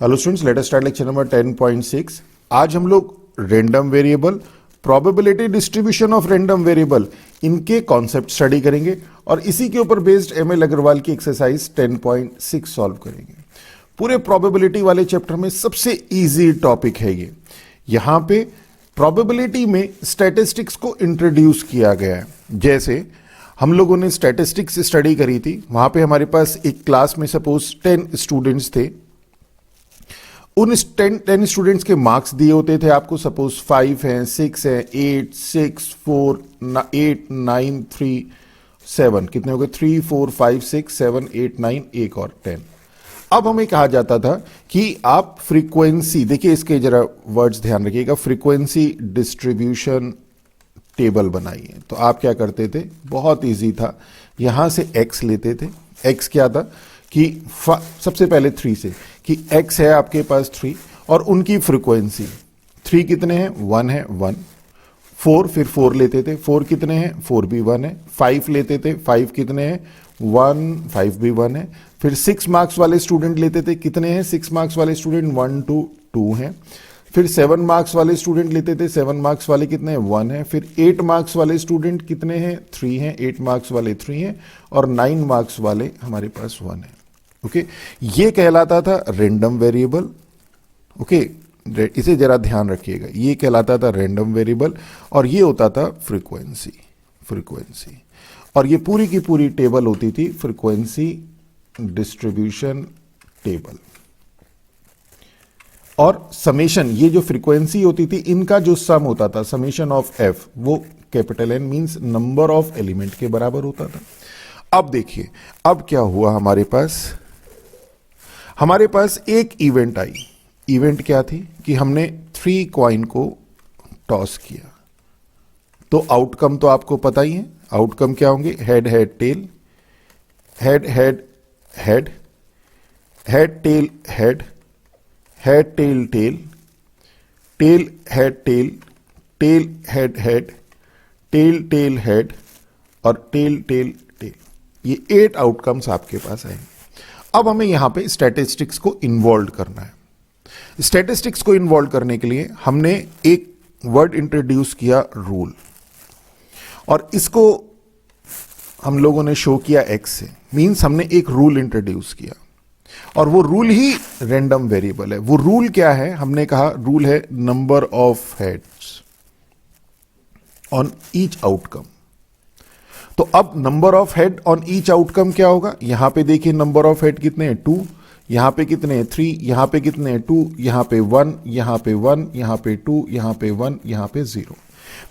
Hello students, let us start lecture number 10.6। आज हम लोग random variable, probability distribution of random variable, इनके concept study करेंगे और इसी के ऊपर बेस्ड एमएल अग्रवाल की एक्सरसाइज 10.6 सॉल्व करेंगे। पूरे प्रोबेबिलिटी वाले चैप्टर में सबसे इजी टॉपिक है ये। यहां पे प्रोबेबिलिटी में स्टैटिस्टिक्स को इंट्रोड्यूस किया गया है। जैसे हम लोगों ने स्टैटिस्टिक्स स्टडी करी थी, वहां पे हमारे पास एक क्लास में सपोज 10 स्टूडेंट्स थे। उन 10 स्टूडेंट्स के मार्क्स दिए होते थे आपको, सपोज 5 हैं, 6 हैं, 8, 6, 4, 8, 9, 3, 7, कितने हो गए? 3, 4, 5, 6, 7, 8, 9, एक और 10। अब हमें कहा जाता था कि आप फ्रीक्वेंसी, देखिए इसके जरा वर्ड्स ध्यान रखिएगा, फ्रीक्वेंसी डिस्ट्रीब्यूशन टेबल बनाइए। तो आप क्या करते थे? बहुत इजी था, यहां से x लेते थे। x क्या था कि सबसे पहले 3 से कि x है आपके पास 3 और उनकी फ्रीक्वेंसी 3 कितने हैं? 1 है, 1। 4, फिर 4 लेते थे, 4 कितने हैं? 4 भी 1 है। 5 लेते थे, 5 कितने हैं? 1, 5 भी 1 है। फिर 6 मार्क्स वाले स्टूडेंट लेते थे, कितने हैं 6 मार्क्स वाले स्टूडेंट? 1, 2, 2 हैं। फिर 7 मार्क्स वाले स्टूडेंट लेते थे, 7 मार्क्स वाले कितने हैं? 1 है। फिर 8 मार्क्स वाले स्टूडेंट कितने हैं? 3 हैं। 8 मार्क्स वाले 3 हैं और 9 मार्क्स वाले हमारे पास 1 है। ओके, ये कहलाता था रैंडम वेरिएबल। ओके, इसे जरा ध्यान रखिएगा, ये कहलाता था रैंडम वेरिएबल और ये होता था फ्रीक्वेंसी। और ये पूरी की पूरी टेबल होती थी फ्रीक्वेंसी डिस्ट्रीब्यूशन टेबल। और समेशन, ये जो फ्रीक्वेंसी होती थी, इनका जो सम होता था, समेशन ऑफ एफ, वो capital N means number of element के बराबर होता था। अब देखिए, अब क्या हुआ, हमारे पास एक इवेंट आई। इवेंट क्या थी कि हमने 3 कॉइन को टॉस किया। तो आउटकम तो आपको पता ही है, आउटकम क्या होंगे? Head head tail, head head head, head tail head, head tail tail, tail head tail, tail head head, tail tail head और टेल टेल टेल। ये 8 आउटकम्स आपके पास आएंगे। अब हमें यहां पे स्टैटिस्टिक्स को इन्वॉल्व करना है। स्टैटिस्टिक्स को इन्वॉल्व करने के लिए हमने एक वर्ड इंट्रोड्यूस किया, रूल, और इसको हम लोगों ने शो किया x से। मींस हमने एक रूल इंट्रोड्यूस किया और वो रूल ही रैंडम वेरिएबल है। वो रूल क्या है? हमने कहा रूल है number of heads on each outcome. तो अब number of head on each outcome क्या होगा? यहां पे देखिए नंबर ऑफ हेड कितने हैं? 2, यहां पे कितने हैं? 3, यहां पे कितने हैं? 2, यहां पे 1, यहां पे 1, यहां पे 2, यहां पे 1, यहां पे 0।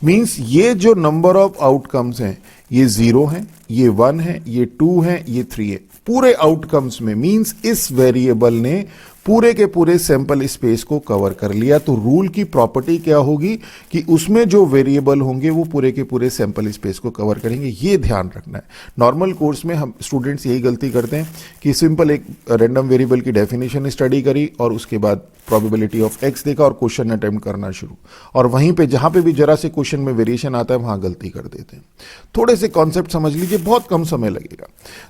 मींस ये जो नंबर ऑफ आउटकम्स हैं, ये 0 हैं, ये 1 है, ये 2 है, ये 3 है, पूरे आउटकम्स में। मींस इस वेरिएबल ने पूरे के पूरे सैंपल स्पेस को कवर कर लिया। तो रूल की प्रॉपर्टी क्या होगी कि उसमें जो वेरिएबल होंगे वो पूरे के पूरे सैंपल स्पेस को कवर करेंगे। ये ध्यान रखना है। नॉर्मल कोर्स में हम स्टूडेंट्स यही गलती करते हैं कि सिंपल एक रैंडम वेरिएबल की डेफिनेशन स्टडी करी और उसके बाद प्रोबेबिलिटी ऑफ एक्स देखा और क्वेश्चन अटेम्प्ट करना शुरू, और वहीं पे जहां पे भी जरा से क्वेश्चन में वेरिएशन आता है वहां गलती कर देते हैं। थोड़े से कॉन्सेप्ट समझ लीजिए, बहुत कम समय लगेगा।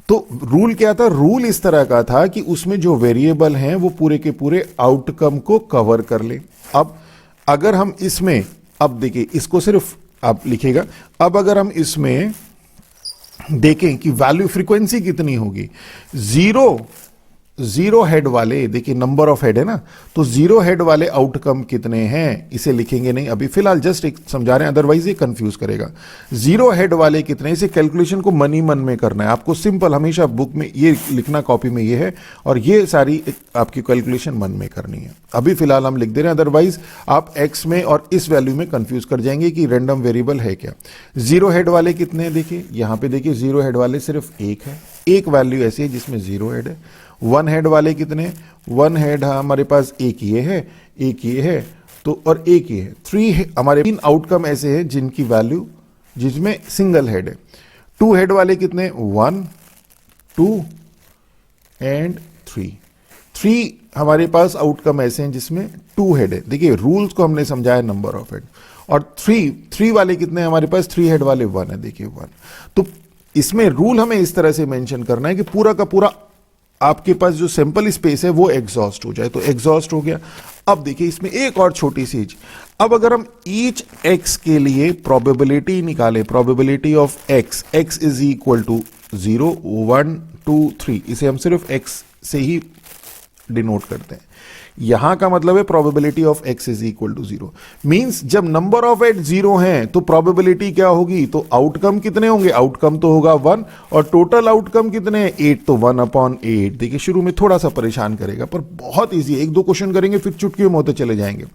तो रूल क्या था? रूल इस तरह का था कि उसमें जो वेरिएबल हैं वो पूरे के पूरे आउटकम को कवर कर ले। अब अगर हम इसमें, अब देखिए इसको सिर्फ आप लिखेगा, अब अगर हम इसमें देखें कि वैल्यू फ्रीक्वेंसी कितनी होगी, 0 हेड वाले, देखिए नंबर ऑफ हेड है ना, तो 0 हेड वाले आउटकम कितने हैं इसे लिखेंगे नहीं अभी, फिलहाल जस्ट एक समझा रहे हैं, अदरवाइज ये कंफ्यूज करेगा। 0 हेड वाले कितने, इसे कैलकुलेशन को मन ही मन में करना है आपको। सिंपल हमेशा बुक में ये लिखना, कॉपी में ये है, और ये सारी आपकी कैलकुलेशन मन में करनी है। अभी फिलहाल हम लिख दे रहे हैं, अदरवाइज आप एक्स में और इस वैल्यू में कंफ्यूज कर जाएंगे कि रैंडम वेरिएबल है क्या। 0 हेड वाले कितने हैं? देखिए यहां पे देखिए 0 हेड वाले सिर्फ एक है, एक वैल्यू ऐसी है जिसमें 0 हेड है। 1 हेड वाले कितने? 1 हेड हमारे पास एक ये है, एक ये है, तो और एक ये है। 3 हमारे 3 आउटकम ऐसे हैं जिनकी वैल्यू, जिसमें सिंगल हेड है। 2 हेड वाले कितने? 1, 2 एंड 3। 3 हमारे पास आउटकम ऐसे हैं जिसमें 2 हेड है। देखिए रूल्स को हमने समझाया, नंबर ऑफ हेड। और 3 वाले कितने हमारे पास? 3 हेड वाले 1 है, देखिए 1। तो इसमें रूल हमें इस तरह से मेंशन करना है कि पूरा का पूरा आपके पास जो सैंपल स्पेस है वो एग्जॉस्ट हो जाए, तो एग्जॉस्ट हो गया। अब देखिए इसमें एक और छोटी सी चीज, अब अगर हम ईच एक्स के लिए प्रोबेबिलिटी निकालें, probability of X, X is equal to 0 1 2 3, इसे हम सिर्फ एक्स से ही डिनोट करते हैं। यहां का मतलब है probability of X is equal to 0, means जब नंबर ऑफ एट 0 हैं तो प्रोबेबिलिटी क्या होगी, तो आउटकम कितने होंगे, आउटकम तो होगा 1, और टोटल आउटकम कितने हैं 8, तो 1/8। देखिए शुरू में थोड़ा सा परेशान करेगा पर बहुत ईजी है, एक दो क्वेश्चन करेंगे फिर चुटकियों में होते चले जाएंगे।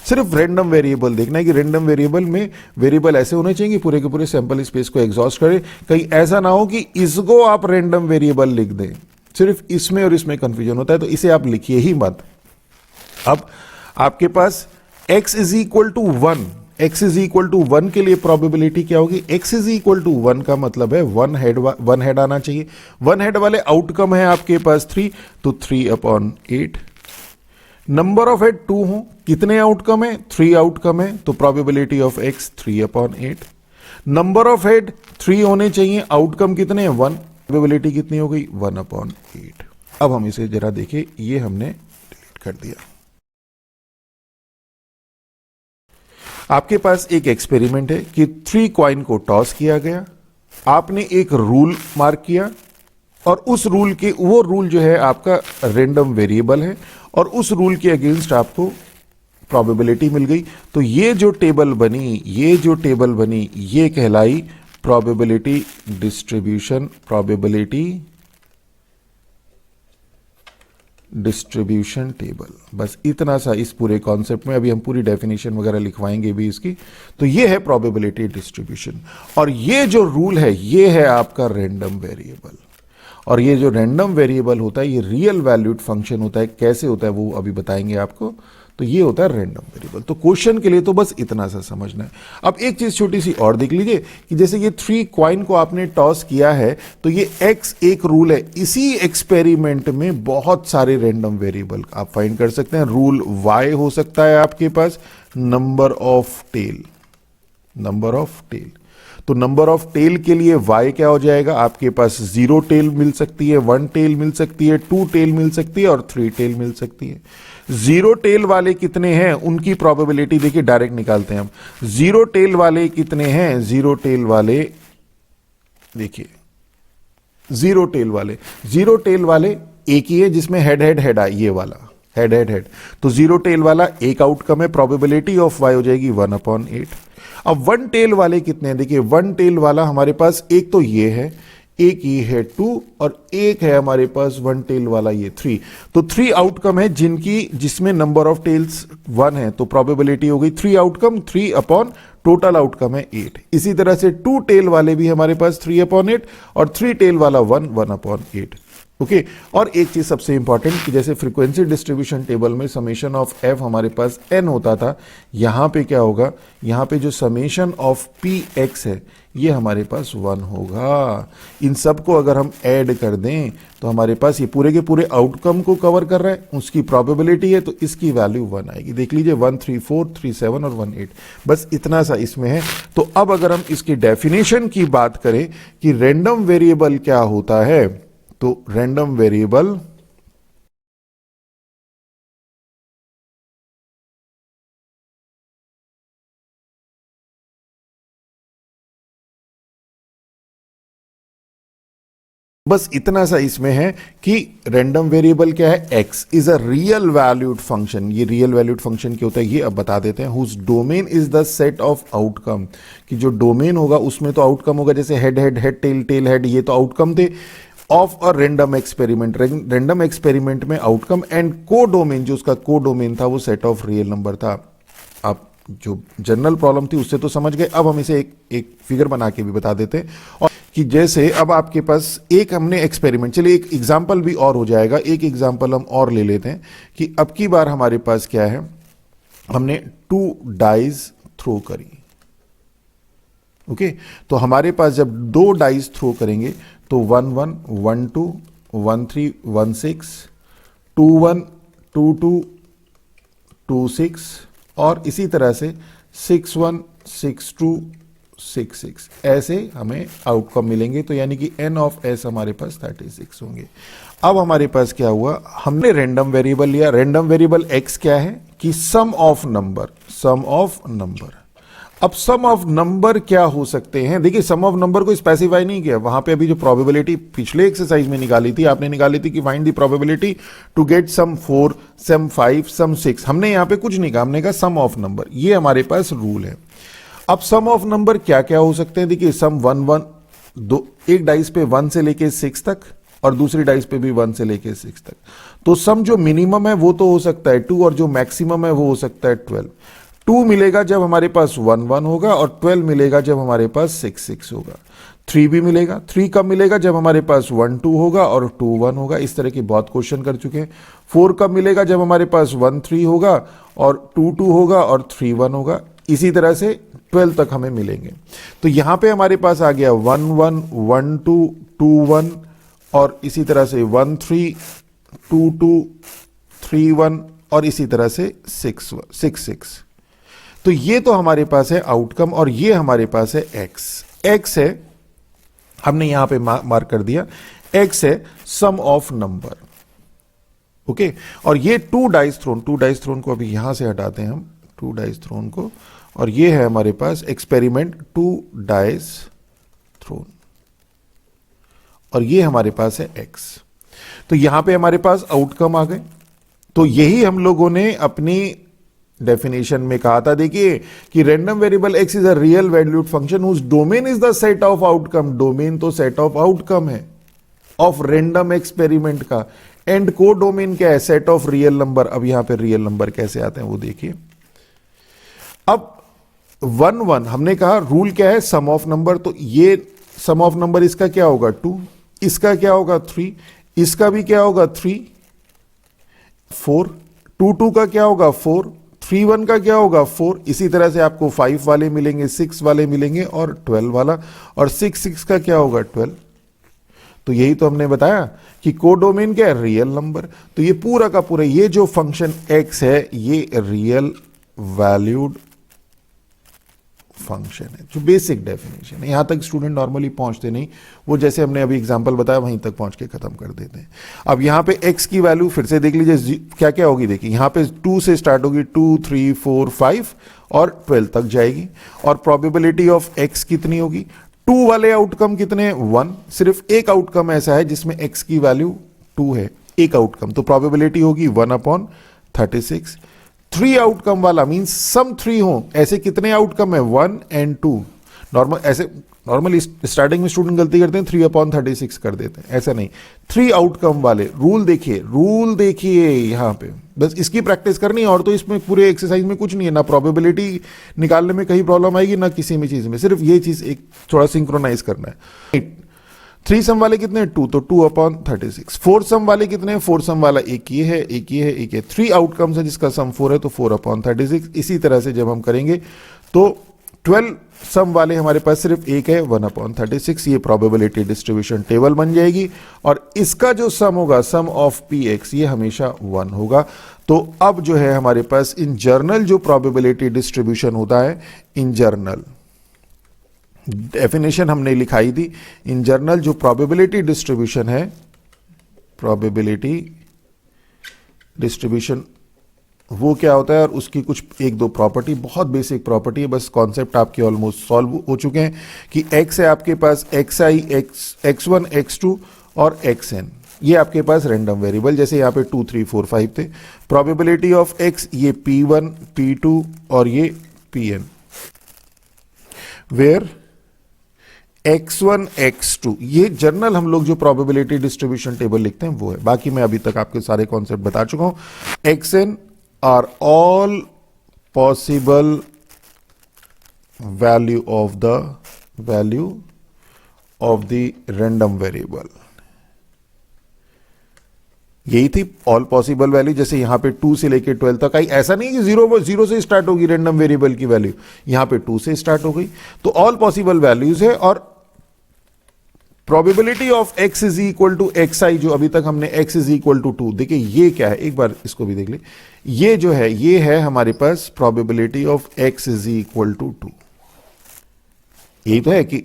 सिर्फ रैंडम वेरिएबल देखना है कि रैंडम वेरिएबल में वेरिएबल ऐसे होने चाहिए पूरे के पूरे सैंपल स्पेस को एग्जॉस्ट करे, कहीं ऐसा ना हो कि इसको आप रैंडम वेरिएबल लिख दें, सिर्फ इसमें और इसमें कंफ्यूजन होता है, तो इसे आप लिखिए ही मत। अब आपके पास x is equal to 1, x is equal to 1 के लिए प्रोबेबिलिटी क्या होगी, x इज इक्वल टू 1 का मतलब है वन हेड आना चाहिए। वन हेड वाले आउटकम है आपके पास 3, तो 3/8। नंबर ऑफ हेड 2 हो, कितने आउटकम है, 3 आउटकम है, तो probability of x 3/8। Number of head 3 होने चाहिए, आउटकम कितने हैं 1, प्रोबेबिलिटी कितनी हो गई 1/8। अब हम इसे जरा देखिए, ये हमने डिलीट कर दिया। आपके पास एक एक्सपेरिमेंट है कि 3 कॉइन को टॉस किया गया, आपने एक रूल मार्क किया और उस रूल के वो रूल जो है आपका रैंडम वेरिएबल है और उस रूल के अगेंस्ट आपको प्रोबेबिलिटी मिल गई। तो ये जो टेबल बनी ये कहलाई probability distribution, probability distribution table. बस इतना सा इस पूरे कॉन्सेप्ट में, अभी हम पूरी डेफिनेशन वगैरह लिखवाएंगे भी इसकी। तो ये है प्रोबेबिलिटी डिस्ट्रीब्यूशन, और ये जो रूल है ये है आपका रैंडम वेरिएबल। और ये जो रैंडम वेरिएबल होता है ये रियल वैल्यूड फंक्शन होता है, कैसे होता है वो अभी बताएंगे आपको। तो ये होता है रैंडम वेरिएबल। तो क्वेश्चन के लिए तो बस इतना सा समझना है। अब एक चीज छोटी सी और देख लीजिए कि जैसे ये 3 कॉइन को आपने टॉस किया है, तो ये x एक रूल है, इसी एक्सपेरिमेंट में बहुत सारे रैंडम वेरिएबल आप फाइंड कर सकते हैं। रूल y हो सकता है आपके पास number of tail, number of tail. तो नंबर ऑफ टेल के लिए y क्या हो जाएगा, आपके पास 0 टेल मिल सकती है, 1 टेल मिल सकती है, 2 टेल मिल सकती है और 3 टेल मिल सकती है। 0 टेल वाले कितने हैं उनकी प्रोबेबिलिटी देखिए डायरेक्ट निकालते हैं हम। 0 टेल वाले कितने हैं, 0 टेल वाले देखिए, 0 टेल वाले एक ही है जिसमें हेड हेड हेड आई, ये वाला हेड हेड हेड। तो 0 टेल वाला एक आउटकम है, प्रोबेबिलिटी ऑफ y हो जाएगी 1/8। अब 1 टेल वाले कितने हैं, देखिए 1 टेल वाला हमारे पास एक तो ये है, एक ये है 2 और एक है हमारे पास 1 टेल वाला ये 3। तो 3 आउटकम है जिसमें नंबर ऑफ टेल्स 1 है, तो प्रोबेबिलिटी हो गई 3 आउटकम, 3 अपॉन टोटल आउटकम है 8। इसी तरह से 2 टेल वाले भी हमारे पास 3/8 और 3 टेल वाला 1/8। ओके। और एक चीज सबसे इंपॉर्टेंट कि जैसे फ्रीक्वेंसी डिस्ट्रीब्यूशन टेबल में समेशन ऑफ एफ हमारे पास n होता था, यहां पे क्या होगा, यहां पे जो समेशन ऑफ पी एक्स है ये हमारे पास 1 होगा। इन सब को अगर हम ऐड कर दें तो हमारे पास ये पूरे के पूरे आउटकम को कवर कर रहा है, उसकी प्रोबेबिलिटी है, तो इसकी वैल्यू 1 आएगी। देख लीजिए 1 3 4 3 7 और 1 8, बस इतना सा इसमें है। तो अब अगर हम इसकी डेफिनेशन की बात करें कि रैंडम वेरिएबल क्या होता है, तो रैंडम वेरिएबल बस इतना सा इसमें है कि रैंडम वेरिएबल क्या है, x is a real valued function. ये रियल वैल्यूड फंक्शन क्या होता है ये अब बता देते हैं। Whose domain is the set of outcome, कि जो डोमेन होगा उसमें तो आउटकम होगा, जैसे head head head tail tail head, ये तो आउटकम थे of a random experiment. Random experiment में आउटकम एंड को डोमेन, जो उसका को डोमेन था वो सेट ऑफ रियल नंबर था। आप जो जनरल प्रॉब्लम थी उससे तो समझ गए, अब हम इसे एक फिगर बना के भी बता देते हैं। और कि जैसे अब आपके पास एक हमने एक्सपेरिमेंट, चलिए एक एग्जांपल भी और हो जाएगा, एक एग्जांपल हम और ले लेते हैं कि अब की बार हमारे पास क्या है, हमने 2 डाइज थ्रो करी। ओके, तो हमारे पास जब 2 डाइज थ्रो करेंगे तो 1 1 1 2 1 3 1 6 2 1 2 2 2 6 और इसी तरह से 6 1 6 2 6 6 ऐसे हमें आउटकम मिलेंगे। तो यानी कि n ऑफ s हमारे पास 36 होंगे। अब हमारे पास क्या हुआ, हमने रैंडम वेरिएबल लिया। रैंडम वेरिएबल x क्या है कि सम ऑफ नंबर। अब सम ऑफ नंबर क्या हो सकते हैं, देखिए सम ऑफ नंबर को स्पेसिफाई नहीं किया। वहां पे अभी जो प्रोबेबिलिटी पिछले एक्सरसाइज में निकाली थी, आपने निकाली थी कि find the probability to get sum 4, sum 5, sum 6। हमने यहां पे कुछ नहीं कहा, हमने कहा सम ऑफ नंबर। ये हमारे पास रूल है। अब सम ऑफ नंबर क्या क्या हो सकते हैं, देखिए सम 1 1 दो, एक डाइस पे 1 से लेके 6 तक और दूसरी डाइस पे भी 1 से लेके 6 तक। तो सम जो मिनिमम है वो तो हो सकता है 2 और जो मैक्सिमम है वो हो सकता है 12। 2 मिलेगा जब हमारे पास 1 1 होगा और 12 मिलेगा जब हमारे पास 6 6 होगा। 3 भी मिलेगा। 3 कब मिलेगा, जब हमारे पास 1 2 होगा और 2 1 होगा। इस तरह के बहुत क्वेश्चन कर चुके हैं। 4 कब मिलेगा, जब हमारे पास 1 3 होगा और 2 2 होगा और 3 1 होगा। इसी तरह से 12 तक हमें मिलेंगे। तो यहां पे हमारे पास आ गया 1 1 1 2 2 1 और इसी तरह से 1 3 2 2 3 1 और इसी तरह से 6 6। तो ये तो हमारे पास है आउटकम और ये हमारे पास है x है, हमने यहां पे मार्क कर दिया। x है सम ऑफ नंबर, ओके। और ये 2 डाइस थ्रोन को अभी यहां से हटाते हैं हम, 2 डाइस थ्रोन को, और ये है हमारे पास एक्सपेरिमेंट 2 डाइस थ्रोन और ये हमारे पास है x। तो यहां पे हमारे पास आउटकम आ गए। तो यही हम लोगों ने अपनी डेफिनेशन में कहा था, देखिए कि random variable x is a real valued function whose domain is the set of outcome. Domain तो सेट ऑफ आउटकम है ऑफ रैंडम एक्सपेरिमेंट का, एंड को डोमेन क्या है, सेट ऑफ रियल नंबर। अब यहां पे रियल नंबर कैसे आते हैं वो देखिए। अब 1 1 हमने कहा रूल क्या है, सम ऑफ नंबर। तो ये सम ऑफ नंबर इसका क्या होगा 2, इसका क्या होगा 3, इसका भी क्या होगा 3 4, 2 2 का क्या होगा 4, 3 1 का क्या होगा 4। इसी तरह से आपको 5 वाले मिलेंगे, 6 वाले मिलेंगे और 12 वाला, और 6 6 का क्या होगा 12। तो यही तो हमने बताया कि कोडोमेन क्या है, रियल नंबर। तो ये पूरा का पूरा ये जो फंक्शन x है ये रियल वैल्यूड फंक्शन है, जो बेसिक डेफिनेशन है। यहां तक स्टूडेंट नॉर्मली पहुंचते नहीं, वो जैसे हमने अभी एग्जांपल बताया वहीं तक पहुंच के खत्म कर देते हैं। अब यहां पे x की वैल्यू फिर से देख लीजिए क्या क्या होगी। देखिए यहां पे 2 से स्टार्ट होगी, 2 3 4 5 और 12 तक जाएगी। और प्रोबेबिलिटी ऑफ x कितनी होगी, 2 वाले आउटकम कितने हैं 1। सिर्फ एक आउटकम ऐसा है जिसमें x की वैल्यू 2 है, एक आउटकम, तो प्रोबेबिलिटी होगी 1/36। 3 आउटकम वाला मींस सम 3 हो, ऐसे कितने आउटकम है 1 and 2। नॉर्मली स्टार्टिंग में स्टूडेंट गलती करते हैं 3/36 कर देते हैं, ऐसा नहीं। 3 आउटकम वाले रूल देखिए यहां पे, बस इसकी प्रैक्टिस करनी है। और तो इसमें पूरे एक्सरसाइज में कुछ नहीं है, ना प्रोबेबिलिटी निकालने में कहीं प्रॉब्लम आएगी ना किसी में चीज में, सिर्फ ये चीज एक थोड़ा सिंक्रोनाइज करना है। 3 सम वाले कितने 2, तो 2/36। 4 सम वाले कितने, 4 सम वाला एक ये है, एक ये है, एक है। 3 आउटकम्स है जिसका सम 4 है, तो 4/36। इसी तरह से जब हम करेंगे तो 12 सम वाले हमारे पास सिर्फ एक है 1/36। ये प्रोबेबिलिटी डिस्ट्रीब्यूशन टेबल बन जाएगी और इसका जो सम होगा, सम ऑफ px, ये हमेशा 1 होगा। तो अब जो है हमारे पास इन जर्नल जो प्रोबेबिलिटी डिस्ट्रीब्यूशन होता है, इन जर्नल डेफिनेशन हमने लिखाई थी। इन जनरल जो प्रोबेबिलिटी डिस्ट्रीब्यूशन है, प्रोबेबिलिटी डिस्ट्रीब्यूशन वो क्या होता है और उसकी कुछ 1-2 प्रॉपर्टी, बहुत बेसिक प्रॉपर्टी है, बस कॉन्सेप्ट आपके ऑलमोस्ट सॉल्व हो चुके हैं कि x है आपके पास xi, x1, x2 और xn, ये आपके पास रैंडम वेरिएबल, जैसे यहाँ पे 2 3 4 5 थे। प्रोबेबिलिटी ऑफ x ये p1 p2 और ये pn, वेयर x1 x2 ये जर्नल हम लोग जो प्रोबेबिलिटी डिस्ट्रीब्यूशन टेबल लिखते हैं वो है। बाकी मैं अभी तक आपके सारे कॉन्सेप्ट बता चुका हूं। xn are all possible value of the random variable, यही थी ऑल पॉसिबल वैल्यू। जैसे यहां पे 2 से लेके 12 तक आई, ऐसा नहीं कि 0 से स्टार्ट होगी रैंडम वेरिएबल की वैल्यू, यहां पे 2 से स्टार्ट हो गई। तो ऑल पॉसिबल वैल्यूज है और probability of x is equal to xi, जो अभी तक हमने x इज इक्वल टू 2, देखिए ये क्या है, एक बार इसको भी देख ले। ये जो है ये है हमारे पास probability of x is equal to 2। यही तो है कि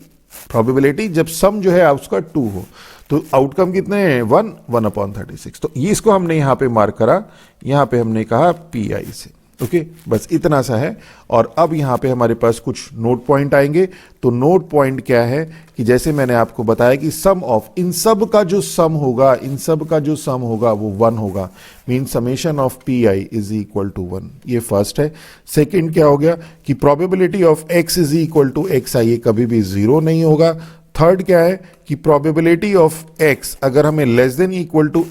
प्रोबेबिलिटी जब सम जो है उसका 2 हो तो आउटकम कितने हैं 1/36। तो ये इसको हमने यहां पे मार्क करा, यहां पे हमने कहा PI से। ओके, बस इतना सा है। और अब यहां पे हमारे पास कुछ नोट पॉइंट आएंगे। तो नोट पॉइंट क्या है कि जैसे मैंने आपको बताया कि सम ऑफ इन सब का जो सम होगा, इन सब का जो सम होगा वो 1 होगा। Mean summation of PI is equal to 1। ये फर्स्ट है। सेकेंड क्या हो गया कि probability of X is equal to XI, ये कभी भी 0 नहीं होगा। थर्ड क्या है कि प्रोबेबिलिटी ऑफ X अगर हमें less than equal to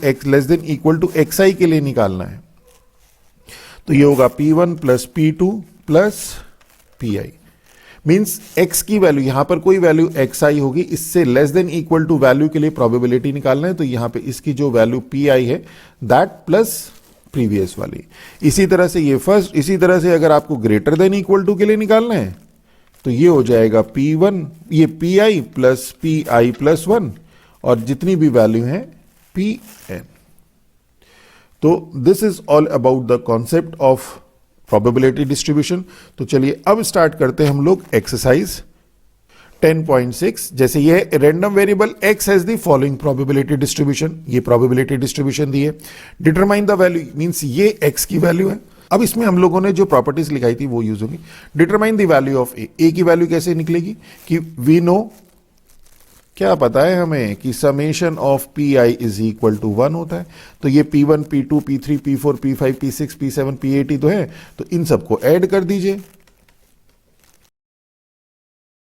XI के लिए निकालना है तो ये होगा P1 plus P2 plus PI। Means X की वैल्यू, यहां पर कोई वैल्यू XI होगी, इससे less than equal to value के लिए प्रोबेबिलिटी निकालना है। तो यहां पे इसकी जो वैल्यू PI है दैट प्लस प्रीवियस वाली। इसी तरह से ये फर्स्ट, इसी तरह से अगर आपको ग्रेटर देन इक्वल टू के लिए निकालना है तो ये हो जाएगा P1, ये PI प्लस PI प्लस 1 और जितनी भी वैल्यू है PN। तो this is all about the concept of probability distribution. तो चलिए अब स्टार्ट करते हैं हम लोग एक्सरसाइज 10.6। जैसे ये random variable X has the following probability distribution, ये प्रोबेबिलिटी डिस्ट्रीब्यूशन दी है। डिटरमाइन द वैल्यू, मींस ये X की वैल्यू है। अब इसमें हम लोगों ने जो प्रॉपर्टीज लिखाई थी वो यूज होगी। डिटरमाइन द वैल्यू ऑफ ए की वैल्यू कैसे निकलेगी कि वी नो, क्या पता है हमें कि summation of PI is equal to 1 होता है। तो ये P1 P2 P3 P4 P5 P6 P7 P8 ही तो है, तो इन सबको ऐड कर दीजिए।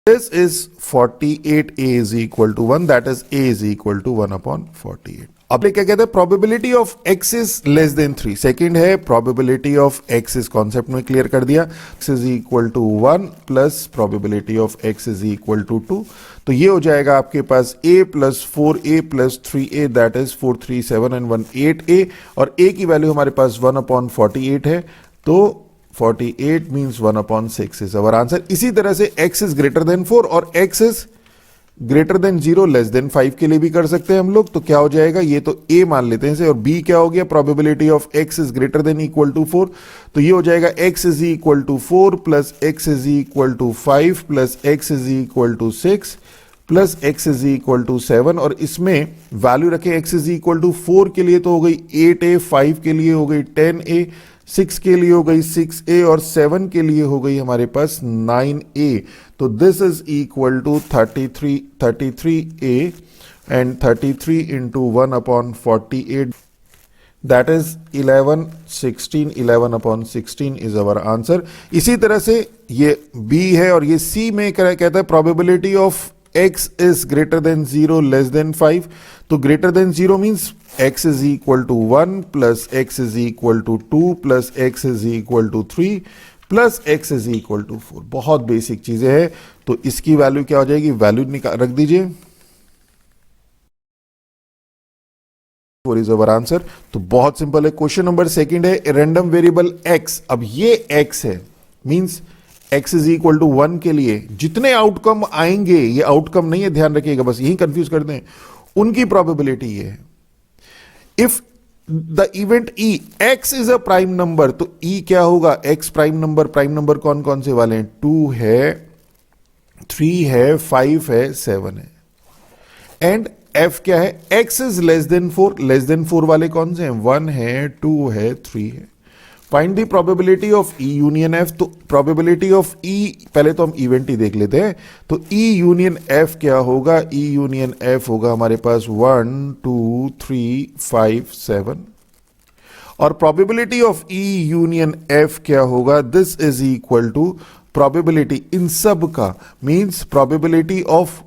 This is 48, A is equal to 1, that is A is equal to 1/48। अब क्या कहते हैं, probability of X is less than 3। Second है probability of X is concept में क्लियर कर दिया। X is equal to 1 plus probability of X is equal to 2। तो ये हो जाएगा आपके पास A plus 4A plus 3A, that is 4 3 7 and 1 8A। और A की वैल्यू हमारे पास 1/48 है, तो 48 मीन्स 1/6 इज अवर आंसर। इसी तरह से X इज ग्रेटर देन 4 और X is greater than 0 less than 5 के लिए भी कर सकते हैं हम लोग। तो क्या हो जाएगा, ये तो A मान लेते हैं इसे, और B क्या हो गया, probability of X is greater than equal to 4। तो ये हो जाएगा X is equal to 4 plus X is equal to 5 plus X is equal to 6 plus X is equal to 7। और इसमें वैल्यू रखें X इज इक्वल टू 4 के लिए तो हो गई 8A, 5 के लिए हो गई 10A, 6 के लिए हो गई 6A और 7 के लिए हो गई हमारे पास 9A। तो this is equal to 33A and 33 into 1/48, that is 11/16 is our answer. इसी तरह से ये B है और ये C में कहता है probability of X is greater than 0 less than 5। तो greater than 0 means X is equal to 1 plus X is equal to 2 plus X is equal to 3 plus X is equal to 4। बहुत basic चीजें हैं। तो इसकी value क्या हो जाएगी, value रख दीजिए, 4 इज अवर आंसर। तो बहुत सिंपल है। क्वेश्चन नंबर सेकंड है रैंडम वेरिएबल X। अब ये X है, means X is equal to 1 के लिए जितने आउटकम आएंगे, ये आउटकम नहीं है, ध्यान रखिएगा, बस यही कंफ्यूज करते हैं, उनकी प्रोबेबिलिटी ये है। If the event E X is a prime number, तो E क्या होगा, X प्राइम नंबर कौन कौन से वाले हैं, 2 है, 3 है, 5 है, 7 है। एंड F क्या है, X इज लेस देन 4 वाले कौन से हैं, 1 है, 2 है, 3 है। Find the probability of E union F। तो प्रोबेबिलिटी ऑफ E, पहले तो हम इवेंट ही देख लेते हैं। तो E यूनियन F क्या होगा, E यूनियन F होगा हमारे पास 1 2 3 5 7। और probability of E union F क्या होगा, this is equal to probability इन सब का, means probability of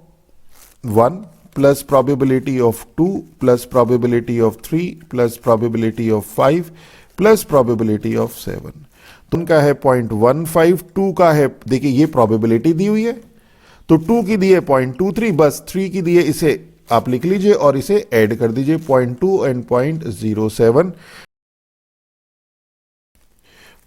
1 plus probability of 2 plus probability of 3 plus probability of 5 plus probability of 7। तो उनका है 0.15, 2 का है, देखिए ये प्रोबेबिलिटी दी हुई है, तो 2 की दी है 0.23, बस 3 की दी है, इसे आप लिख लीजिए और इसे ऐड कर दीजिए 0.2 एंड 0.07,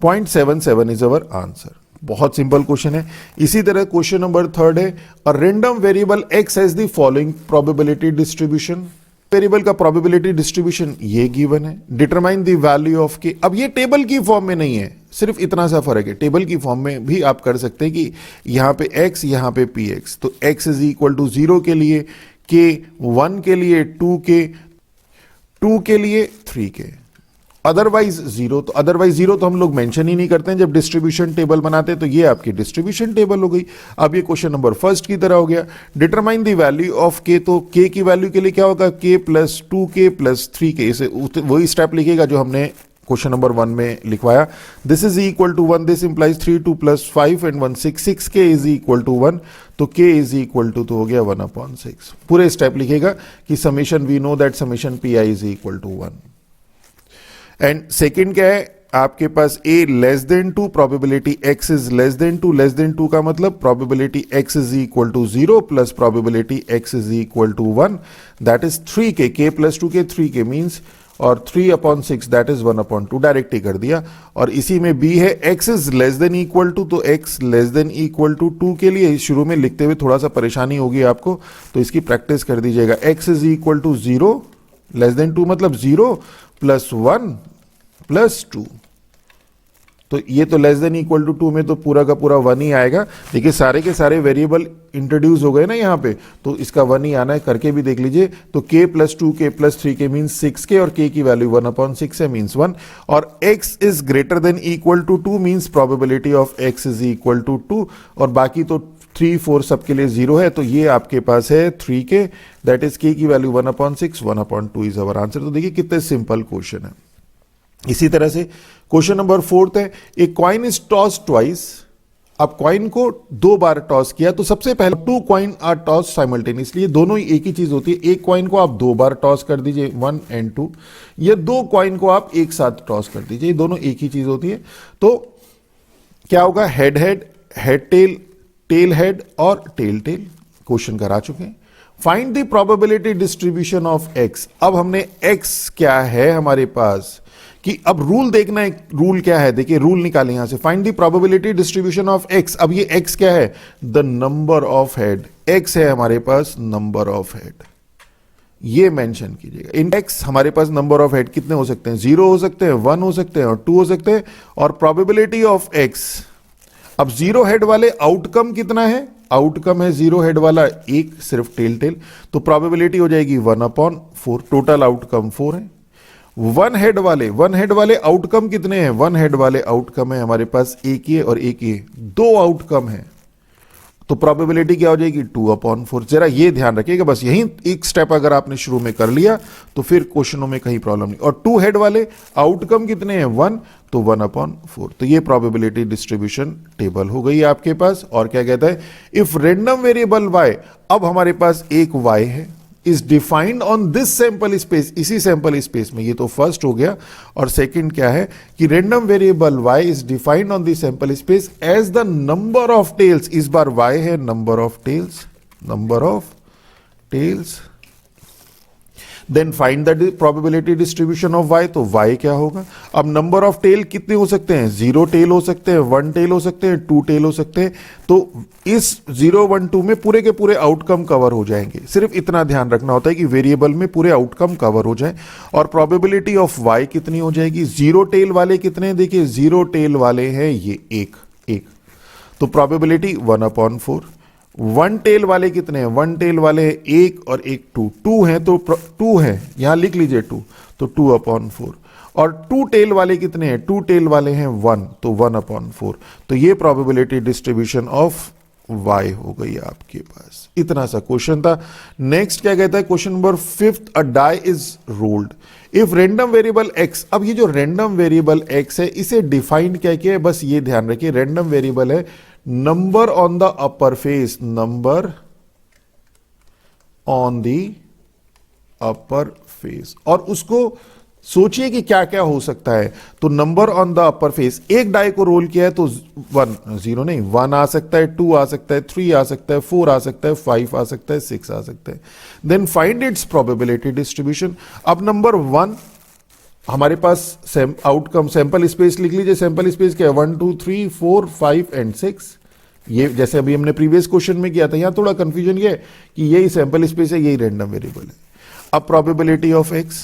0.77 इज अवर आंसर। बहुत सिंपल क्वेश्चन है। इसी तरह क्वेश्चन नंबर थर्ड है, a random variable X has the following probability distribution. Variable का प्रोबेबिलिटी डिस्ट्रीब्यूशन ये गिवन है। Determine the value of K। अब ये टेबल की फॉर्म में नहीं है, सिर्फ इतना सा फर्क है। टेबल की फॉर्म में भी आप कर सकते हैं कि यहाँ पे x, यहाँ पे px, तो x इज इक्वल टू 0 के लिए, k 1 के लिए, 2 के लिए, 3 के, अदरवाइज 0। तो अदरवाइज 0 तो हम लोग मेंशन ही नहीं करते हैं जब डिस्ट्रीब्यूशन टेबल बनाते हैं। तो ये आपकी डिस्ट्रीब्यूशन टेबल हो गई। अब ये क्वेश्चन नंबर फर्स्ट की तरह हो गया। Determine the value of k, तो k की वैल्यू के लिए क्या होगा, k plus 2k plus 3k, इसे वही स्टेप लिखेगा जो हमने क्वेश्चन नंबर 1 में लिखवाया। This is equal to 1, this implies 3, 2 plus 5 and 1 6, 6k is equal to 1, तो k इज इक्वल टू, तो हो गया 1/6। पूरे स्टेप लिखेगा कि summation, we know that summation pi is equal to 1। And second क्या है आपके पास, a less than 2, probability x is less than 2, less than 2 का मतलब probability x is equal to 0 plus probability x is equal to 1, that is 3k, k plus 2k 3k means, और 3/6 that is 1/2, direct ही कर दिया। और इसी में b है x is less than equal to, तो x less than equal to 2 के लिए शुरू में लिखते हुए थोड़ा सा परेशानी होगी आपको, तो इसकी प्रैक्टिस कर दीजिएगा। x is equal to 0, less than 2 मतलब 0 प्लस 1 प्लस 2, तो ये तो लेस देन इक्वल टू 2 में तो पूरा का पूरा 1 ही आएगा। देखिए सारे के सारे वेरिएबल इंट्रोड्यूस हो गए ना यहाँ पे, तो इसका 1 ही आना है, करके भी देख लीजिए। तो k plus 2k plus 3k means 6k, और k की वैल्यू 1/6 है मीन्स 1, और x is greater than equal to 2 means probability of x is equal to 2, और बाकी तो 3 4 सबके लिए 0 है, तो ये आपके पास है 3k, दैट इज k की वैल्यू 1/6, 1/2 इज अवर आंसर। तो देखिए कितने सिंपल क्वेश्चन है। इसी तरह से क्वेश्चन नंबर 4 है, a coin is toss twice. अब कॉइन को 2 बार टॉस किया, तो सबसे पहले 2 कॉइन आर टॉस साइमल्टेनियसली, ये दोनों ही एक ही चीज होती है। एक कॉइन को आप 2 बार टॉस कर दीजिए, 1 एंड 2, ये 2 कॉइन को आप एक साथ टॉस कर दीजिए, ये दोनों एक ही चीज होती है। तो क्या होगा, head head, head tail, tail head और टेल टेल, क्वेश्चन करा चुके हैं। Find the probability distribution of x. अब हमने एक्स क्या है हमारे पास, कि अब रूल देखना है, रूल क्या है, देखिए रूल निकालें यहां से। Find the probability distribution of x. अब ये एक्स क्या है, the number of head, x है हमारे पास नंबर ऑफ हेड, ये मेंशन कीजिएगा। इन एक्स हमारे पास नंबर ऑफ हेड कितने हो सकते हैं, 0 हो सकते हैं, 1 हो सकते हैं और 2 हो सकते हैं। और प्रोबेबिलिटी ऑफ एक्स, अब 0 हेड वाले आउटकम कितना है, आउटकम है 0 हेड वाला 1, सिर्फ टेल टेल, तो प्रोबेबिलिटी हो जाएगी 1/4, टोटल आउटकम 4 है। 1 हेड वाले आउटकम कितने हैं, 1 हेड वाले आउटकम है हमारे पास एक ही और एक ही, 2 आउटकम है, तो प्रोबेबिलिटी क्या हो जाएगी 2/4। जरा ये ध्यान रखिएगा, बस यही एक स्टेप अगर आपने शुरू में कर लिया तो फिर क्वेश्चनों में कहीं प्रॉब्लम नहीं। और 2 हेड वाले आउटकम कितने हैं 1, तो 1/4, तो ये प्रोबेबिलिटी डिस्ट्रीब्यूशन टेबल हो गई आपके पास। और क्या कहता है, इफ रैंडम वेरिएबल y, अब हमारे पास एक y है, is defined on this sample space, इसी सैंपल स्पेस में, ये तो फर्स्ट हो गया। और सेकंड क्या है कि random variable y is defined on this sample space as the number of tails, इस बार y है number of tails, number of tails. Then find the probability distribution of y, तो y क्या होगा। अब नंबर ऑफ टेल कितने हो सकते हैं, 0 टेल हो सकते हैं, 1 टेल हो सकते हैं, 2 टेल हो सकते हैं, तो इस 0 1 2 में पूरे के पूरे आउटकम कवर हो जाएंगे। सिर्फ इतना ध्यान रखना होता है कि वेरिएबल में पूरे आउटकम कवर हो जाए। और प्रोबेबिलिटी ऑफ y कितनी हो जाएगी, 0 टेल वाले कितने हैं, देखिए 0 टेल वाले हैं ये एक, तो प्रोबेबिलिटी 1/4। 1 टेल वाले कितने हैं, 1 टेल वाले हैं 1 और 1 2 है, तो 2 है, यहां लिख लीजिए 2, तो 2/4। और 2 टेल वाले कितने हैं, 2 टेल वाले हैं 1, तो 1/4, तो ये प्रोबेबिलिटी डिस्ट्रीब्यूशन ऑफ y हो गई आपके पास। इतना सा क्वेश्चन था। नेक्स्ट क्या कहता है, question number 5, a die is rolled if random variable x। अब ये जो रैंडम वेरिएबल x है, इसे डिफाइंड क्या किया है, बस ये ध्यान रखिए, रैंडम वेरिएबल है number on the upper face, number on the upper face, और उसको सोचिए कि क्या क्या हो सकता है। तो number on the upper face, एक डाई को रोल किया है तो 1 आ सकता है, 2 आ सकता है, 3 आ सकता है, 4 आ सकता है, 5 आ सकता है, 6 आ सकता है। Then find its probability distribution. अब नंबर 1 हमारे पास आउटकम सैंपल स्पेस लिख लीजिए, सैंपल स्पेस क्या है 1 2 3 4 5 एंड 6। ये जैसे अभी हमने प्रीवियस क्वेश्चन में किया था, यहां थोड़ा कंफ्यूजन ये है कि यही सैंपल स्पेस है, यही रैंडम वेरिएबल है। अब probability of x,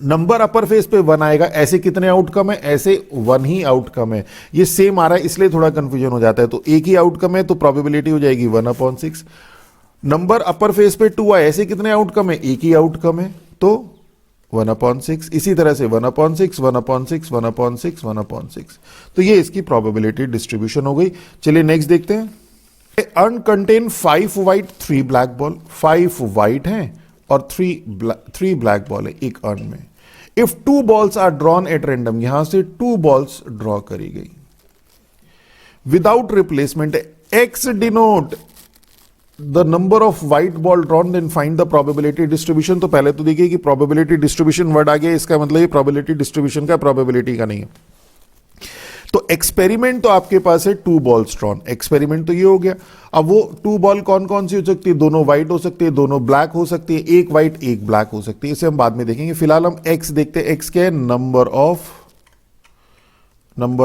number upper face पे 1 आएगा, ऐसे कितने आउटकम है, ऐसे 1 ही आउटकम है, ये सेम आ रहा है इसलिए थोड़ा कंफ्यूजन हो जाता है। तो एक ही आउटकम है तो प्रोबेबिलिटी हो जाएगी 1/6। नंबर अपर फेस पे 2 आए, ऐसे कितने आउटकम है, एक ही आउटकम है तो 1/6। इसी तरह से 1/6, 1/6, 1/6, 1/6। तो ये इसकी प्रोबेबिलिटी डिस्ट्रीब्यूशन हो गई। चलिए नेक्स्ट देखते हैं। Urn contain 5 white 3 black ball. 5 white हैं और 3 ब्लैक बॉल है एक अर्न में। If 2 balls are drawn at random, यहां से 2 बॉल्स ड्रॉ करी गई without replacement, x denote the number of white ball drawn, then find the probability distribution. तो पहले तो देखिए कि प्रोबेबिलिटी डिस्ट्रीब्यूशन वर्ड आ गया, इसका मतलब ये प्रोबेबिलिटी डिस्ट्रीब्यूशन का, प्रोबेबिलिटी का नहीं है। तो एक्सपेरिमेंट तो आपके पास है 2 बॉल्स ड्रॉन, एक्सपेरिमेंट तो ये हो गया। अब वो 2 बॉल कौन कौन सी हो सकती है, दोनों व्हाइट हो सकती है, दोनों ब्लैक हो सकती है, एक व्हाइट एक ब्लैक हो सकती है, इसे हम बाद में देखेंगे। फिलहाल हम एक्स देखते हैं। एक्स क्या है, number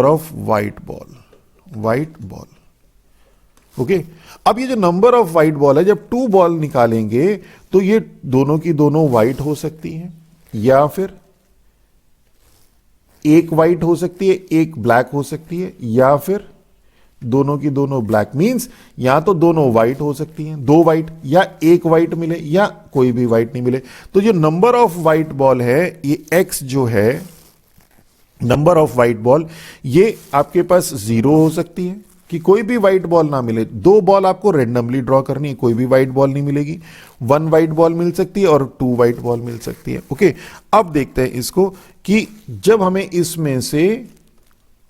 of white ball. Okay, अब ये जो नंबर ऑफ व्हाइट बॉल है, जब 2 बॉल निकालेंगे तो ये दोनों की दोनों व्हाइट हो सकती हैं, या फिर एक व्हाइट हो सकती है एक ब्लैक हो सकती है, या फिर दोनों की दोनों ब्लैक। मींस या तो दोनों व्हाइट हो सकती हैं, 2 व्हाइट, या एक व्हाइट मिले, या कोई भी व्हाइट नहीं मिले। तो जो नंबर ऑफ व्हाइट बॉल है, ये एक्स जो है नंबर ऑफ व्हाइट बॉल, ये आपके पास 0 हो सकती है कि कोई भी व्हाइट बॉल ना मिले। 2 बॉल आपको रेंडमली ड्रॉ करनी है, कोई भी व्हाइट बॉल नहीं मिलेगी। 1 व्हाइट बॉल मिल सकती है और 2 व्हाइट बॉल मिल सकती है। ओके, अब देखते हैं इसको कि जब हमें इसमें से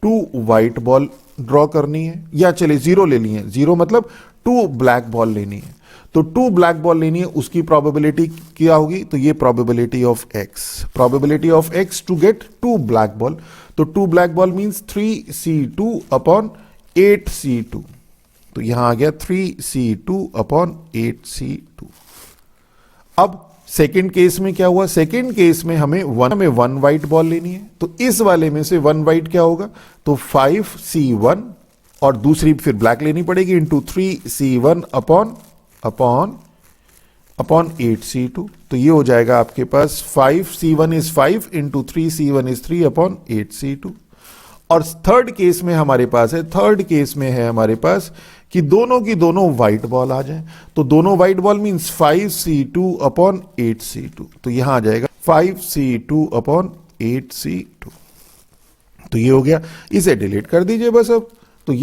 2 व्हाइट बॉल ड्रॉ करनी है, या चले 0 ले लिए, 0 मतलब 2 ब्लैक बॉल लेनी है, तो 2 ब्लैक बॉल लेनी है, उसकी प्रोबेबिलिटी क्या होगी, तो ये probability of x to get 2 black ball. तो 2 black ball means 3c2 upon 8c2। तो यहां आ गया 3c2 अपॉन 8c2। अब सेकेंड केस में क्या हुआ, सेकेंड केस में हमें 1 व्हाइट बॉल लेनी है, तो इस वाले में से 1 व्हाइट क्या होगा, तो 5c1 और दूसरी फिर ब्लैक लेनी पड़ेगी इंटू 3c1 अपॉन 8c2। तो ये हो जाएगा आपके पास 5c1 is 5 into 3c1 is 3 upon 8c2। और थर्ड केस में हमारे पास है, कि दोनों की दोनों व्हाइट बॉल आ जाए। तो दोनों white ball means 5c2 upon 8c2। तो यहां आ जाएगा 5c2 अपॉन 8c2। तो ये हो गया, इसे डिलीट कर दीजिए बस अब। तो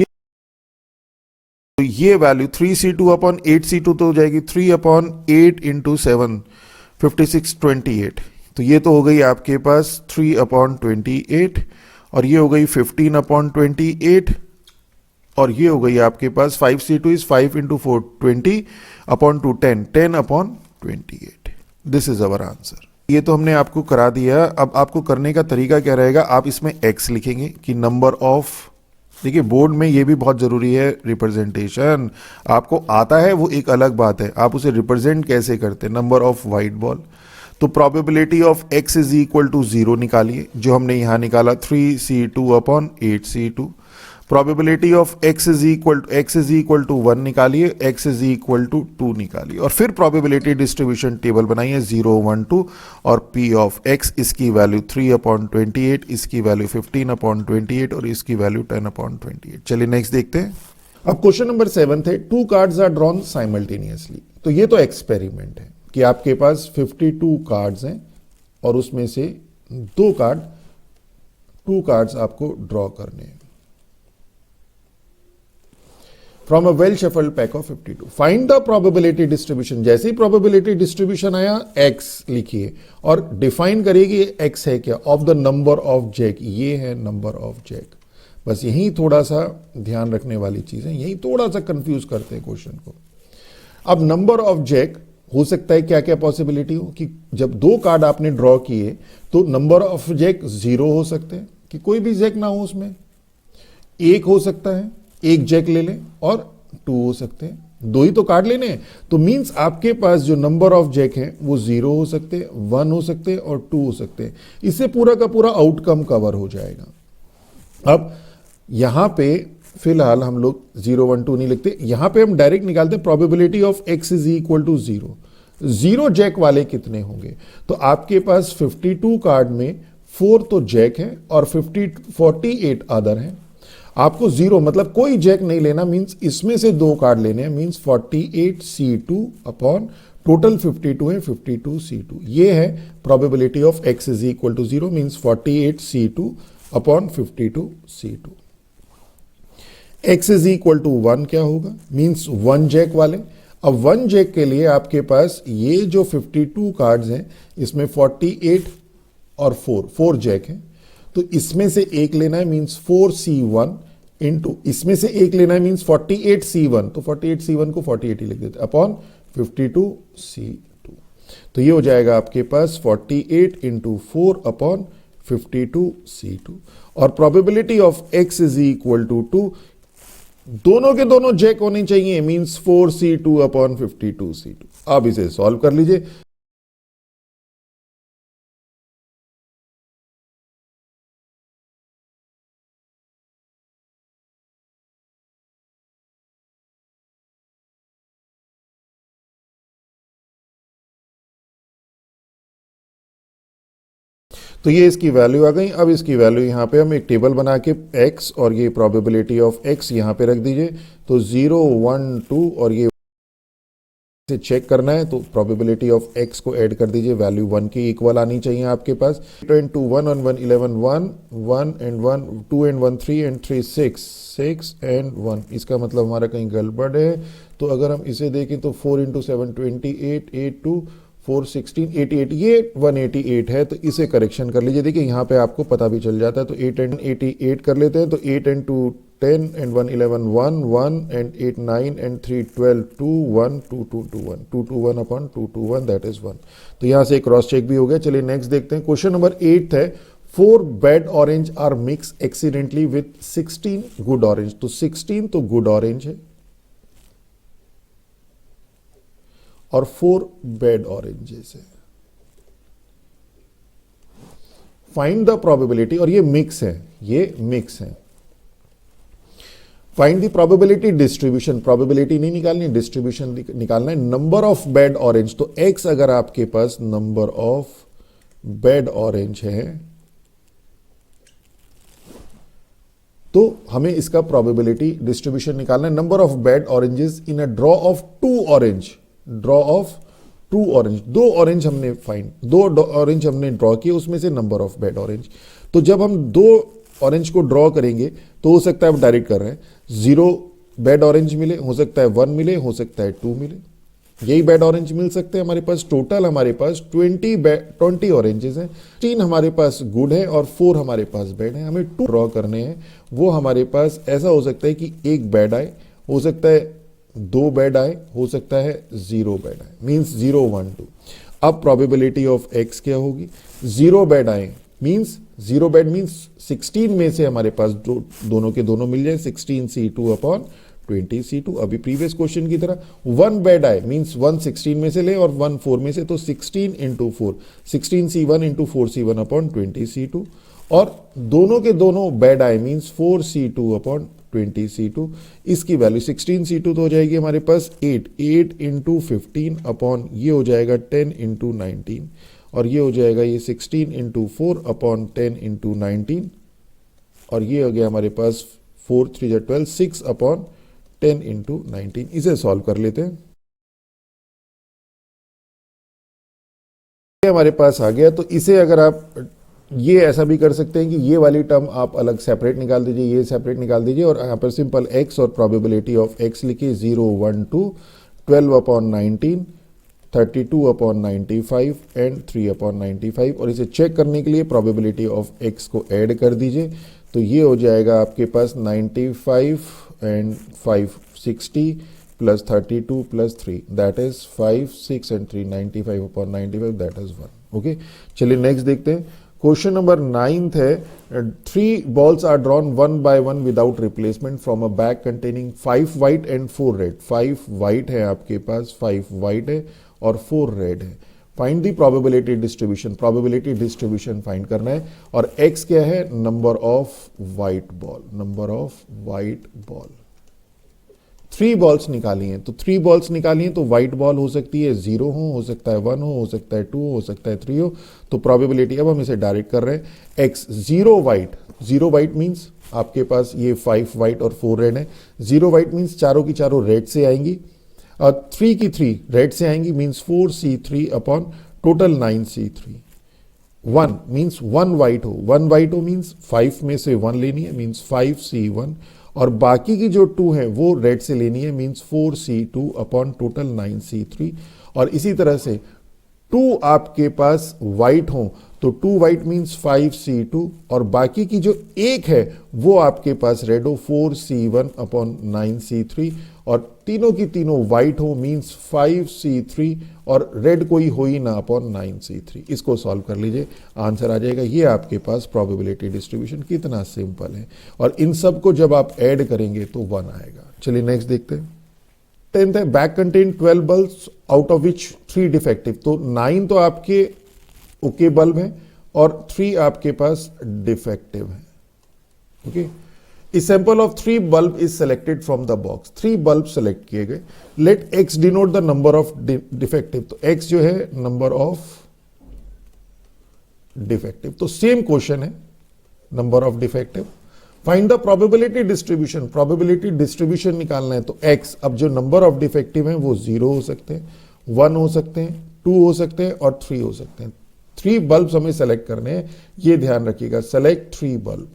ये वैल्यू 3c2 अपॉन 8c2 तो हो जाएगी 3 अपॉन 8 इंटू 7 56 28। तो ये तो हो गई आपके पास 3 अपॉन 28, और ये हो गई 15 अपॉन 28, और ये हो गई आपके पास 5c2 is 5 into 4 20 upon 2 10 upon 28। This is our answer. ये तो हमने आपको करा दिया। अब आपको करने का तरीका क्या रहेगा, आप इसमें x लिखेंगे कि नंबर ऑफ, देखिए बोर्ड में ये भी बहुत जरूरी है, रिप्रेजेंटेशन आपको आता है वो एक अलग बात है, आप उसे रिप्रेजेंट कैसे करते हैं, नंबर ऑफ व्हाइट बॉल। तो probability of x is equal to 0 निकालिए, जो हमने यहां निकाला 3c2 upon 8c2। Probability of x is equal to 1 निकालिए, x इज इक्वल टू 2 निकालिए, और फिर प्रोबेबिलिटी डिस्ट्रीब्यूशन टेबल बनाइए 0 1 2, और p ऑफ x, इसकी वैल्यू 3 अपॉन 28, इसकी वैल्यू 15 अपॉन 28, और इसकी वैल्यू 10 अपॉन 28। चलिए नेक्स्ट देखते हैं। अब क्वेश्चन नंबर 7 है, 2 कार्ड्स आर ड्रॉन साइमल्टेनियसली। तो ये तो एक्सपेरिमेंट है कि आपके पास 52 कार्ड्स हैं और उसमें से 2 कार्ड्स आपको ड्रॉ करने हैं from a well shuffled pack of 52। Find the probability distribution. जैसे ही प्रोबेबिलिटी डिस्ट्रीब्यूशन आया, x लिखिए और डिफाइन करिए x है क्या, of the number of jack. ये है नंबर ऑफ जैक। बस यही थोड़ा सा ध्यान रखने वाली चीज है, यही थोड़ा सा कंफ्यूज करते हैं क्वेश्चन को। अब नंबर ऑफ जैक हो सकता है क्या क्या पॉसिबिलिटी हो, कि जब 2 कार्ड आपने ड्रॉ किए तो नंबर ऑफ जैक 0 हो सकते हैं, कि कोई भी जैक ना हो उसमें, 1 हो सकता है, 1 जैक ले लें, और 2 हो सकते हैं, 2 ही तो कार्ड लेने हैं। तो मींस आपके पास जो नंबर ऑफ जैक है वो 0 हो सकते हैं, 1 हो सकते हैं, और 2 हो सकते हैं। इससे पूरा का पूरा आउटकम कवर हो जाएगा। अब यहां पे फिलहाल हम लोग 0 1 2 नहीं लिखते, यहां पे हम डायरेक्ट निकालते हैं probability of x is equal to 0। Zero jack वाले कितने होंगे? तो आपके पास 52 कार्ड में 4 तो जैक है और 48 अदर हैं। आपको जीरो मतलब कोई जैक नहीं लेना, मींस इसमें से 2 कार्ड लेने हैं, मींस 48C2 अपॉन टोटल 52 है 52C2। ये है probability of x is equal to 0, means 48C2 upon 52C2। x is equal to 1 क्या होगा? मींस 1 जैक वाले। अब 1 जैक के लिए आपके पास ये जो 52 कार्ड्स हैं इसमें 48 और 4 जैक हैं, तो इसमें से एक लेना है, मींस 4C1 इंटू इसमें से एक लेना है, मींस 48C1, तो 48C1 को 48 ही लिख देते अपॉन 52C2। तो ये हो जाएगा आपके पास 48 इंटू 4 अपॉन 52C2। और probability of x is equal to 2, दोनों के दोनों जैक होने चाहिए, मींस 4C2 अपॉन 52C2। अब इसे सॉल्व कर लीजिए। तो ये इसकी वैल्यू आ गई। अब इसकी वैल्यू यहाँ पे हम एक टेबल बना के x और ये प्रोबेबिलिटी ऑफ x यहाँ पे रख दीजिए। तो 0, 1, 2 और ये से चेक करना है तो प्रोबेबिलिटी ऑफ x को ऐड कर दीजिए, वैल्यू 1 की इक्वल आनी चाहिए आपके पास। 10 2 1 on 1 11 1 1 and 1 2 and 1 3 and 3 6 6 and 1। इसका मतलब हमारा कहीं गड़बड़ है। तो अगर हम इसे देखें तो 4 इंटू 7 28 8 2 4 16 88, ये 188 है, तो इसे करेक्शन कर लीजिए। देखिए यहाँ पे आपको पता भी चल जाता है। तो 8 and 88 कर लेते हैं। तो 8 and 2 10 and 1 11 1 1 and 8 9 and 3 12 2 1 2 2 2 1 2 2 1 upon 2 2 1 that is 1। तो यहाँ से क्रॉस चेक भी हो गया। चलिए नेक्स्ट देखते हैं। क्वेश्चन नंबर 8 है 4 bad orange are mix accidentally with 16 good orange. तो 16 तो गुड ऑरेंज है और 4 बैड ऑरेंजेस है। फाइंड द प्रोबेबिलिटी, और ये मिक्स है, ये मिक्स है। Find the probability distribution, probability नहीं निकालनी, डिस्ट्रीब्यूशन निकालना है। नंबर ऑफ बैड ऑरेंज, तो x अगर आपके पास नंबर ऑफ बैड ऑरेंज है तो हमें इसका प्रोबेबिलिटी डिस्ट्रीब्यूशन निकालना है। Number of bad oranges in a draw of 2 orange, draw of 2 orange, 2 orange हमने फाइंड, 2 ऑरेंज हमने ड्रॉ किए, उसमें से नंबर ऑफ बैड ऑरेंज। तो जब हम 2 ऑरेंज को ड्रॉ करेंगे तो हो सकता है आप डायरेक्ट कर रहे हैं, 0 बैड ऑरेंज मिले, हो सकता है 1 मिले, हो सकता है 2 मिले, यही बैड ऑरेंज मिल सकते हैं हमारे पास। टोटल हमारे पास 20 ऑरेंजेस हैं, 3 हमारे पास गुड है और 4 हमारे पास बैड है। हमें 2 ड्रॉ करने हैं, वो हमारे पास ऐसा हो सकता है कि 1 बैड आए, हो सकता है 2 बैड आए, हो सकता है 0 बैड आए, मींस 0 1 2। अब प्रोबेबिलिटी ऑफ x क्या होगी? 0 बैड आए मींस 0 बैड मींस 16 में से हमारे पास दोनों के दोनों मिल जाए, 16C2 अपॉन 20C2। अभी प्रीवियस क्वेश्चन की तरह 1 बैड आए मींस 1 16 में से ले और 1 4 में से, तो 16 into 4 16C1 into 4C1 upon 20C2। और दोनों के दोनों बैड आए मींस 4C2 अपॉन 20C2। इसकी वैल्यू 16C2 तो हो जाएगी हमारे पास 8 इंटू 15 अपॉन ये हो जाएगा 10 इंटू 19, और ये हो जाएगा ये 16 इंटू 4 अपॉन 10 इंटू 19, और ये हो गया हमारे पास 4 3 12 6 अपॉन 10 इंटू 19। इसे सॉल्व कर लेते हैं। हमारे पास आ गया। तो इसे अगर आप ये ऐसा भी कर सकते हैं कि ये वाली टर्म आप अलग सेपरेट निकाल दीजिए, ये सेपरेट निकाल दीजिए, और यहाँ पर सिंपल x और प्रोबेबिलिटी ऑफ x लिखिए 0 1 2 12 अपॉन 19 32 अपॉन 95 एंड 3 अपॉन 95, और इसे चेक करने के लिए प्रोबेबिलिटी ऑफ x को ऐड कर दीजिए। तो ये हो जाएगा आपके पास 95 and 5 60 plus 32 plus 3 that is 5 6 and 3 95 upon 95 that is 1। Okay, चलिए नेक्स्ट देखते हैं। क्वेश्चन नंबर 9 है 3 balls are drawn 1 by 1 without replacement from a bag containing 5 white and 4 red। 5 white है आपके पास, 5 white है और 4 red है। Find the probability distribution, probability distribution find करना है। और x क्या है? Number of white ball, number of white ball. 3 balls निकाली हैं, तो 3 बॉल्स निकाली हैं तो व्हाइट बॉल हो सकती है 0 हो सकता है 1 हो सकता है 2 हो सकता है 3 हो। तो प्रोबेबिलिटी, अब हम इसे डायरेक्ट कर रहे हैं, x 0 वाइट मीन्स आपके पास ये 5 वाइट और 4 रेड है। 0 वाइट मीन्स चारों की चारों रेड से आएंगी, और 3 की 3 रेड से आएंगी, means 4c3 upon total 9c3। 1 means 1 white हो मीन्स 5 में से 1 लेनी है, मीन्स 5c1, और बाकी की जो 2 है वो रेड से लेनी है, means 4c2 upon total 9c3। और इसी तरह से 2 आपके पास वाइट हो तो 2 वाइट मीन्स 5c2, और बाकी की जो 1 है वो आपके पास रेड हो, 4c1 अपॉन 9c3, और तीनों की तीनों वाइट हो मीन्स 5c3 और रेड कोई हो ही ना अपॉन 9c3। इसको सॉल्व कर लीजिए, आंसर आ जाएगा। ये आपके पास प्रोबेबिलिटी डिस्ट्रीब्यूशन कितना सिंपल है, और इन सब को जब आप ऐड करेंगे तो 1 आएगा। चलिए नेक्स्ट देखते हैं। 10th है, bag contain 12 bulbs out of which 3 defective. तो 9 तो आपके ओके बल्ब है और 3 आपके पास डिफेक्टिव है। Okay, A sample of 3 bulb is selected from the box. 3 bulb select किए गए। Let x denote the number of defective. तो x जो है number of defective। तो सेम क्वेश्चन है, number of defective। Find the probability distribution। probability distribution निकालना है, तो x, अब जो number of defective हैं वो 0 हो सकते हैं, 1 हो सकते हैं, 2 हो सकते हैं और 3 हो सकते हैं। 3 बल्ब हमें सेलेक्ट करने हैं, ये ध्यान रखिएगा, सेलेक्ट 3 बल्ब।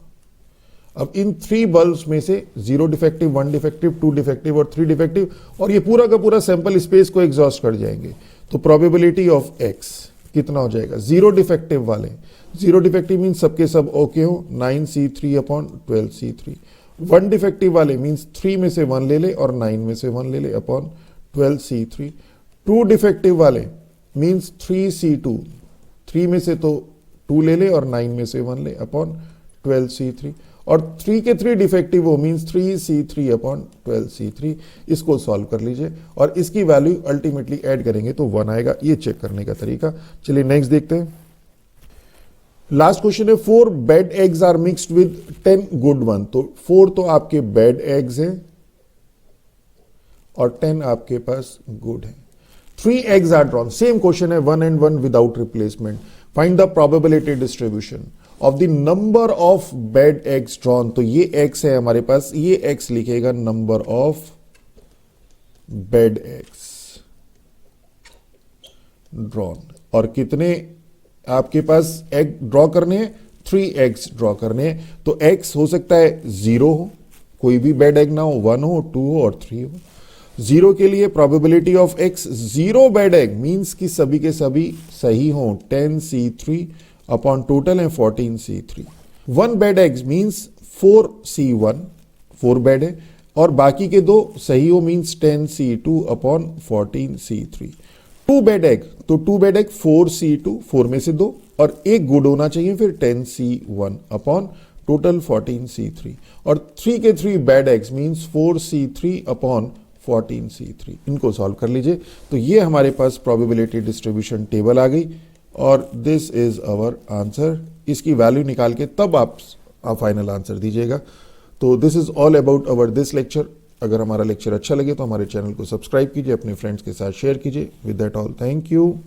अब इन 3 बल्ब्स में से 0 डिफेक्टिव, 1 डिफेक्टिव, 2 डिफेक्टिव और 3 डिफेक्टिव, और ये पूरा का पूरा सैंपल स्पेस को एग्जॉस्ट कर जाएंगे। तो प्रोबेबिलिटी ऑफ x कितना हो जाएगा? 0 डिफेक्टिव वाले, 0 डिफेक्टिव मीन्स सबके सब ओके हो, 9c3 अपॉन 12c3। 1 डिफेक्टिव वाले मीन्स 3 में से 1 ले ले और 9 में से 1 ले ले अपॉन 12c3। 2 डिफेक्टिव वाले मीन्स 3c2, 3 में से तो 2 ले ले और 9 में से 1 ले अपॉन 12c3, और 3 के 3 डिफेक्टिव हो मीन्स 3c3 अपॉन 12c3। इसको सॉल्व कर लीजिए और इसकी वैल्यू अल्टीमेटली ऐड करेंगे तो 1 आएगा। ये चेक करने का तरीका। चलिए नेक्स्ट देखते हैं। लास्ट क्वेश्चन है, 4 bad eggs are mixed with 10 good one. तो 4 तो आपके बैड एग्स हैं और 10 आपके पास गुड है। 3 eggs are drawn. Same question है, 1 and 1 without replacement. Find the probability distribution of the number of bad eggs drawn. तो ये एक्स है हमारे पास, ये एक्स लिखेगा number of bad eggs drawn. और कितने आपके पास एग ड्रॉ करने हैं? 3 एग्स ड्रॉ करने हैं। तो एक्स हो सकता है 0 हो, कोई भी बैड एग ना हो, 1 हो, 2 हो और 3 हो। 0 के लिए probability of x 0 bad egg means कि सभी के सभी सही हो, 10c3 अपॉन टोटल है 14c3। 1 bad eggs means 4c1, 4 bad है, और बाकी के 2 सही हो means 10c2 upon 14c3। 2 bad egg, तो 2 बैड एग 4c2, 4 में से 2, और एक गुड होना चाहिए, फिर 10c1 अपॉन टोटल 14c3, और 3 के 3 bad eggs means 4c3 upon 14c3। इनको सॉल्व कर लीजिए तो ये हमारे पास प्रोबेबिलिटी डिस्ट्रीब्यूशन टेबल आ गई, और दिस इज आवर आंसर। इसकी वैल्यू निकाल के तब आप फाइनल आंसर दीजिएगा। तो this is all about our this lecture. अगर हमारा लेक्चर अच्छा लगे तो हमारे चैनल को सब्सक्राइब कीजिए, अपने फ्रेंड्स के साथ शेयर कीजिए। With that all, thank you.